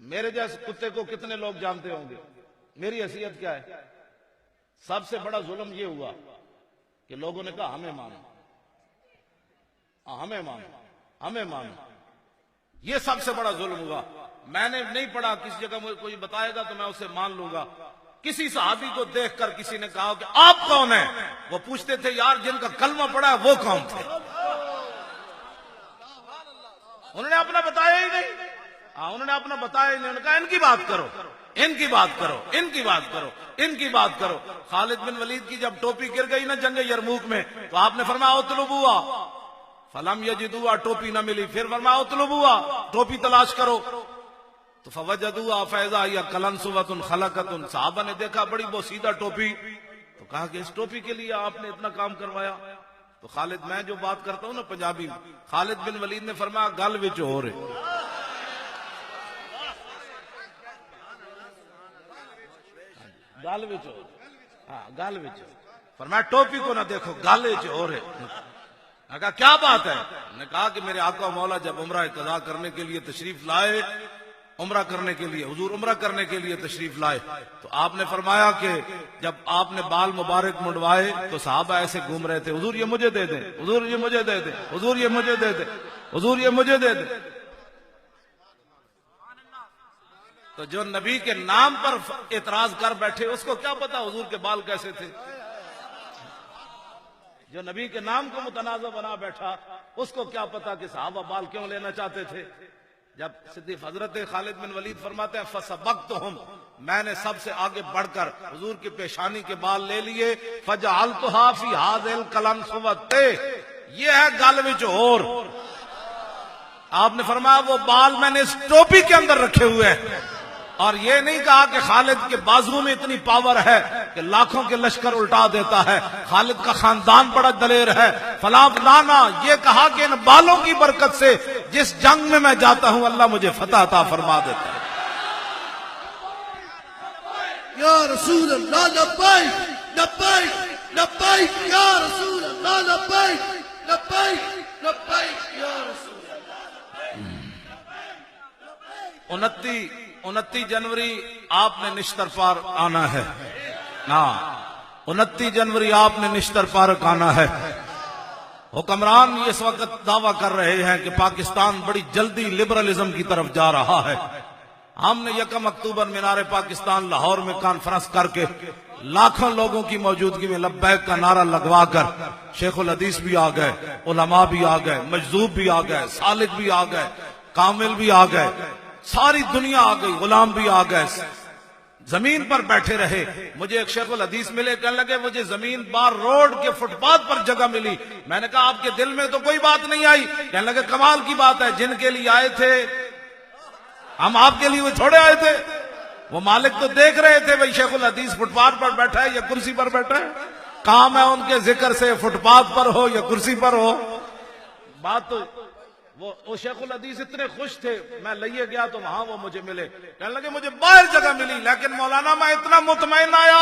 मेरे जैसे कुत्ते को कितने लोग जानते होंगे, मेरी हैसियत क्या है। सबसे बड़ा जुल्म ये हुआ कि लोगों ने कहा हमें मानो, हमें मानो, हमें मानो। ये सबसे बड़ा जुल्म हुआ। मैंने नहीं पढ़ा, किसी जगह मुझे कोई बताएगा तो मैं उसे मान लूंगा। किसी सहाबी को देखकर किसी ने कहा कि आप कौन है, वो पूछते थे यार जिनका कलमा पड़ा है वो कौन थे। उन्होंने अपना बताया ही नहीं। उन्होंने अपना बताया ही नहीं। उन्होंने कहा इनकी बात करो, इनकी बात करो, इनकी बात करो, इनकी बात करो। खालिद बिन वलीद की जब टोपी गिर गई ना जंग यरमूक में, तो आपने फरमाया उतलुबुआ फलम यजिदुआ, टोपी ना मिली। फिर फरमाया उतलुबुआ, टोपी तलाश करो। तो फवजदुआ फैजा या कलनसुवतुन खलकतुन, साहबा ने देखा बड़ी बोसीदा टोपी, तो कहा कि इस टोपी के लिए आपने इतना काम करवाया। तो खालिद, मैं जो बात करता हूं ना पंजाबी, खालिद बिन वलीद ने फरमाया गल विच हो रहे, गल विच हो, गल विच। फरमाया टोपी को ना देखो, गल विच हो रहे। मैं कहा क्या बात है। ने कहा कि मेरे आका मौला जब उम्रा कज़ा करने के लिए तशरीफ लाए, उम्रा करने के लिए, हुजूर उम्रा करने के लिए तशरीफ लाए, तो आपने फरमाया कि जब आपने बाल मुबारक मुंडवाए तो साहबा ऐसे घूम रहे थे, हुजूर ये मुझे दे दें, हुजूर ये मुझे दे दें, हुजूर ये मुझे दे दें, हुजूर ये मुझे दे दें। तो जो नबी के नाम पर एतराज कर बैठे उसको क्या पता हुजूर के बाल कैसे थे। जो नबी के नाम को मुतनाज़ा बना बैठा उसको क्या पता कि साहबा बाल क्यों लेना चाहते थे। जब सिद्दीक हजरत खालिद बिन वलीद फरमाते हैं फसबक्तहुम, मैंने सबसे आगे बढ़कर हुजूर की पेशानी के बाल ले लिए। फजअलतुहा फी हाज़िल कलनसुवत, ये है गल विच होर। आपने फरमाया वो बाल मैंने इस टोपी के अंदर रखे हुए हैं। और ये नहीं कहा कि खालिद के बाजुओं में इतनी पावर है कि लाखों के लश्कर उल्टा देता है, खालिद का खानदान बड़ा दलेर है, फला फलाना। ये कहा कि इन बालों की बरकत से जिस जंग में मैं जाता हूं अल्लाह मुझे फतह अता फरमा देता है। या रसूल अल्लाह लब्बैक लब्बैक लब्बैक या रसूल अल्लाह लब्बैक लब्बैक लब्बैक या रसूल अल्लाह। 29 जनवरी आपने निश्तर पार आना है ना, 29 जनवरी आपने निश्तर पार आना है। हुक्मरान इस वक्त दावा कर रहे हैं कि पाकिस्तान बड़ी जल्दी लिबरलिज्म की तरफ जा रहा है। हमने 1 अक्टूबर मीनार पाकिस्तान लाहौर में कॉन्फ्रेंस करके लाखों लोगों की मौजूदगी में लब्बैक का नारा लगवाकर शेखुल हदीस भी आ गए, उलमा भी आ गए, मजदूब भी आ गए, सालिक भी आ गए, कामिल भी आ गए, सारी दुनिया आ गई, गुलाम भी आ गए, जमीन पर बैठे रहे। मुझे एक शेखुल हदीस मिले, कहने लगे मुझे जमीन बार रोड के फुटपाथ पर जगह मिली। मैंने कहा आपके दिल में तो कोई बात नहीं आई। कहने लगे कमाल की बात है, जिनके लिए आए थे हम आपके लिए वो छोड़े आए थे। वो मालिक तो देख रहे थे भाई शेखुल हदीस फुटपाथ पर बैठा है या कुर्सी पर बैठा है, काम है उनके जिक्र से फुटपाथ पर हो या कुर्सी पर हो। बात तो वो शेखुल हदीस इतने खुश थे, मैं लिए गया तो वहां वो मुझे मिले। कहने लगे मुझे बाहर जगह मिली, लेकिन मौलाना मैं इतना मुतमईन आया।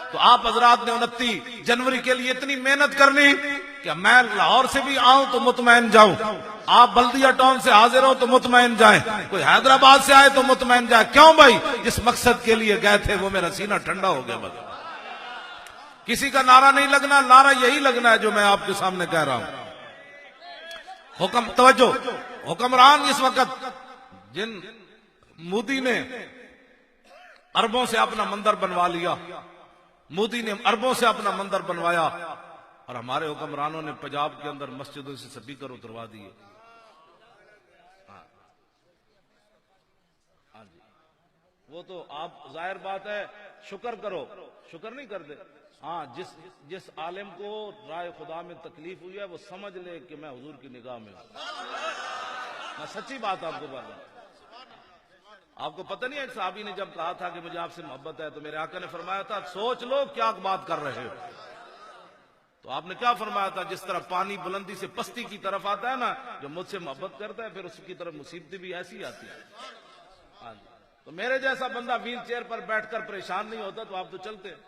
तो आप हजरात ने 29 जनवरी के लिए इतनी मेहनत करनी कि मैं लाहौर से भी आऊं तो मुतमईन जाऊं, आप बल्दिया टाउन से हाजिर हो तो मुतमईन जाए, कोई हैदराबाद से आए तो मुतमईन जाए। क्यों भाई, जिस मकसद के लिए गए थे वो मेरा सीना ठंडा हो गया। बस किसी का नारा नहीं लगना, नारा यही लगना है जो मैं आपके सामने कह रहा हूं। हुक्म तवज्जो, हुक्मरान इस वक्त जिन मोदी ने अरबों से अपना मंदिर बनवा लिया, मोदी ने अरबों से अपना मंदिर बनवाया, और हमारे हुक्मरानों ने पंजाब के अंदर मस्जिदों से स्पीकर उतरवा दिए। हाँ जी, वो तो आप जाहिर बात है शुक्र करो, शुक्र नहीं करते। हाँ, जिस आलिम को राय खुदा में तकलीफ हुई है वो समझ ले कि मैं हुजूर की निगाह में हूं। मैं सच्ची बात आपको बता रहा हूं। आपको पता नहीं है, एक साहबी ने जब कहा था कि मुझे आपसे मोहब्बत है, तो मेरे आका ने फरमाया था सोच लो क्या बात कर रहे हो। तो आपने क्या फरमाया था, जिस तरह पानी बुलंदी से पस्ती की तरफ आता है ना, जो मुझसे मोहब्बत करता है फिर उसकी तरफ मुसीबतें भी ऐसी आती है। हाँ, तो मेरे जैसा बंदा व्हील चेयर पर बैठकर परेशान नहीं होता तो आप तो चलते हैं।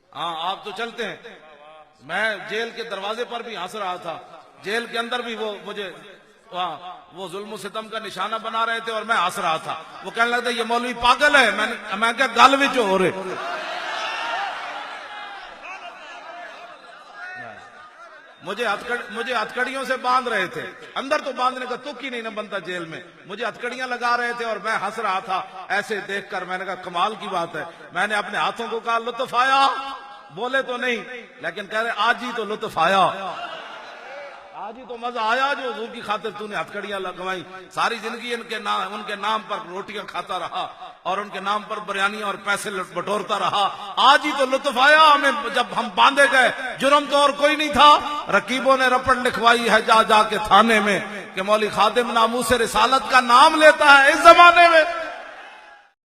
हाँ, आप तो चलते हैं। मैं जेल के दरवाजे पर भी हंस रहा था, जेल के अंदर भी वो मुझे वो जुल्म सितम का निशाना बना रहे थे और मैं हंस रहा था। वो कहने लगता ये मौलवी पागल है। मैं क्या गल विच हो रहे। मुझे हथकड़ियों से बांध रहे थे। अंदर तो बांधने का तुक ही नहीं ना बनता जेल में। मुझे हथकड़ियां लगा रहे थे और मैं हंस रहा था। ऐसे देखकर मैंने कहा कमाल की बात है। मैंने अपने हाथों को कहा लुत्फ आया। बोले तो नहीं, लेकिन कह रहे आज ही तो लुत्फ आया, आज ही तो मजा आया जो हुजूर की खातिर तूने हथकड़ियां लगवाई। सारी जिंदगी उनके नाम पर रोटियां खाता रहा और उनके नाम पर बिरयानियां और पैसे बटोरता रहा। आज ही तो लुत्फ आया हमें जब हम बांधे गए। जुर्म तो और कोई नहीं था। रकीबों ने रपट लिखवाई है जा जाके थाने में कि मौलवी खादिम नामूस रिसालत का नाम लेता है इस जमाने में।